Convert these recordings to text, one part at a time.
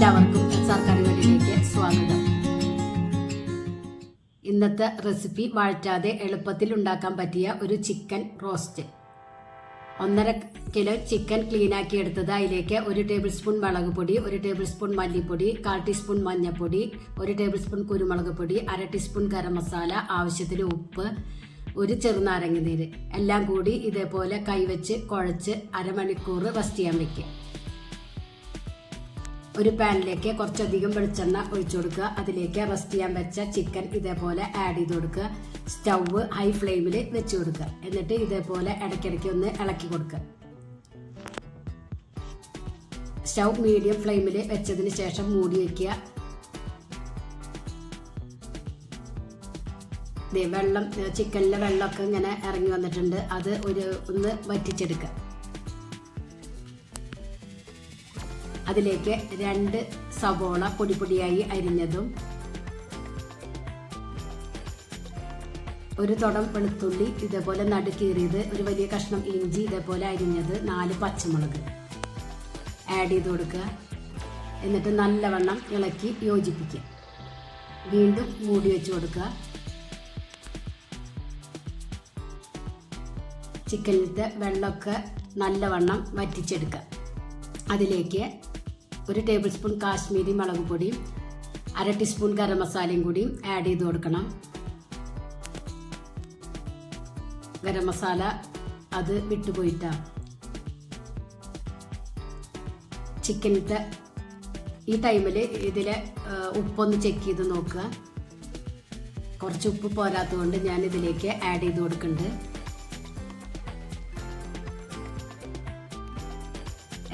എല്ലാവർക്കും സർക്കാർ വീട്ടിലേക്ക് സ്വാഗതം. ഇന്നത്തെ റെസിപ്പി വഴറ്റാതെ എളുപ്പത്തിൽ ഉണ്ടാക്കാൻ പറ്റിയ ഒരു ചിക്കൻ റോസ്റ്റ്. 1.5 കിലോ ചിക്കൻ ക്ലീനാക്കി എടുത്തത്. അതിലേക്ക് 1 ടേബിൾ സ്പൂൺ മുളക് പൊടി, 1 ടേബിൾ സ്പൂൺ മല്ലിപ്പൊടി, 1/4 ടീസ്പൂൺ മഞ്ഞൾപ്പൊടി, 1 ടേബിൾ സ്പൂൺ കുരുമുളക് പൊടി, 1/2 ടീസ്പൂൺ ഗരം മസാല, ആവശ്യത്തിന് ഉപ്പ്, 1 ചെറുനാരങ്ങ നീര് എല്ലാം കൂടി ഇതേപോലെ കൈവച്ച് കുഴച്ച് അരമണിക്കൂർ റെസ്റ്റ് ചെയ്യാൻ വെക്കുക. ഒരു പാനിലേക്ക് കുറച്ചധികം വെളിച്ചെണ്ണ ഒഴിച്ചു കൊടുക്കുക. അതിലേക്ക് റെസ്റ്റ് ചെയ്യാൻ വെച്ച ചിക്കൻ ഇതേപോലെ ആഡ് ചെയ്ത് കൊടുക്കുക. സ്റ്റൗവ് ഹൈ ഫ്ലെയിമിൽ വെച്ച് കൊടുക്കുക. എന്നിട്ട് ഇതേപോലെ ഇടയ്ക്കിടയ്ക്ക് ഒന്ന് ഇളക്കി കൊടുക്കുക. സ്റ്റൗ മീഡിയം ഫ്ലെയിമിൽ വെച്ചതിന് ശേഷം മൂടി വയ്ക്കുക. വെള്ളം, ചിക്കനിലെ വെള്ളമൊക്കെ ഇങ്ങനെ ഇറങ്ങി വന്നിട്ടുണ്ട്. അത് ഒന്ന് വറ്റിച്ചെടുക്കുക. അതിലേക്ക് 2 സവോള പൊടിയായി അരിഞ്ഞതും, 1 തുടം വെളുത്തുള്ളി ഇതേപോലെ നടുക്കീറിയത്, 1 വലിയ കഷ്ണം ഇഞ്ചി ഇതേപോലെ അരിഞ്ഞത്, 4 പച്ചമുളക് ആഡ് ചെയ്ത് കൊടുക്കുക. എന്നിട്ട് നല്ലവണ്ണം ഇളക്കി യോജിപ്പിക്കുക. വീണ്ടും മൂടി വെച്ച് കൊടുക്കുക. ചിക്കനിലത്തെ വെള്ളമൊക്കെ നല്ലവണ്ണം വറ്റിച്ചെടുക്കുക. അതിലേക്ക് 1 ടേബിൾ സ്പൂൺ കാശ്മീരി മുളക് പൊടിയും 1/2 ടീസ്പൂൺ ഗരം മസാലയും കൂടി ആഡ് ചെയ്ത് കൊടുക്കണം. ഗരം മസാല അത് വിട്ടുപോയിട്ടാണ്. ചിക്കനിലത്തെ ഈ ടൈമിൽ ഇതിലെ ഉപ്പൊന്ന് ചെക്ക് ചെയ്ത് നോക്കുക. കുറച്ച് ഉപ്പ് പോരാത്തതുകൊണ്ട് ഞാൻ ഇതിലേക്ക് ആഡ് ചെയ്ത് കൊടുക്കുന്നുണ്ട്.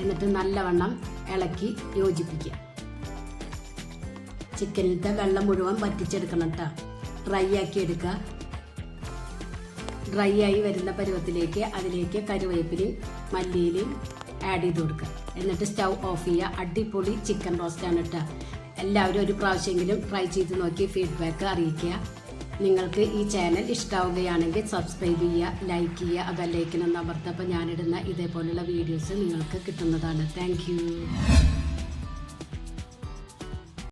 എന്നിട്ട് നല്ലവണ്ണം ഇളക്കി യോജിപ്പിക്കുക. ചിക്കനിലത്തെ വെള്ളം മുഴുവൻ വറ്റിച്ചെടുക്കണം കേട്ടോ. ഡ്രൈ ആക്കി എടുക്കുക. ഡ്രൈ ആയി വരുന്ന പരുവത്തിലേക്ക് അതിലേക്ക് കറിവേപ്പിലയും മല്ലിയിലയും ആഡ് ചെയ്ത് കൊടുക്കുക. എന്നിട്ട് സ്റ്റൗ ഓഫ് ചെയ്യുക. അടിപൊളി ചിക്കൻ റോസ്റ്റാണ് കേട്ടോ. എല്ലാവരും ഒരു പ്രാവശ്യമെങ്കിലും ട്രൈ ചെയ്ത് നോക്കി ഫീഡ്ബാക്ക് അറിയിക്കുക. നിങ്ങൾക്ക് ഈ ചാനൽ ഇഷ്ടമാവുകയാണെങ്കിൽ സബ്സ്ക്രൈബ് ചെയ്യുക, ലൈക്ക് ചെയ്യുക, ബെല്ലൈക്കൺ ഒന്ന് അമർത്തുക. അപ്പോൾ ഞാനിടുന്ന ഇതേപോലെയുള്ള വീഡിയോസ് നിങ്ങൾക്ക് കിട്ടുന്നതാണ്. Thank you.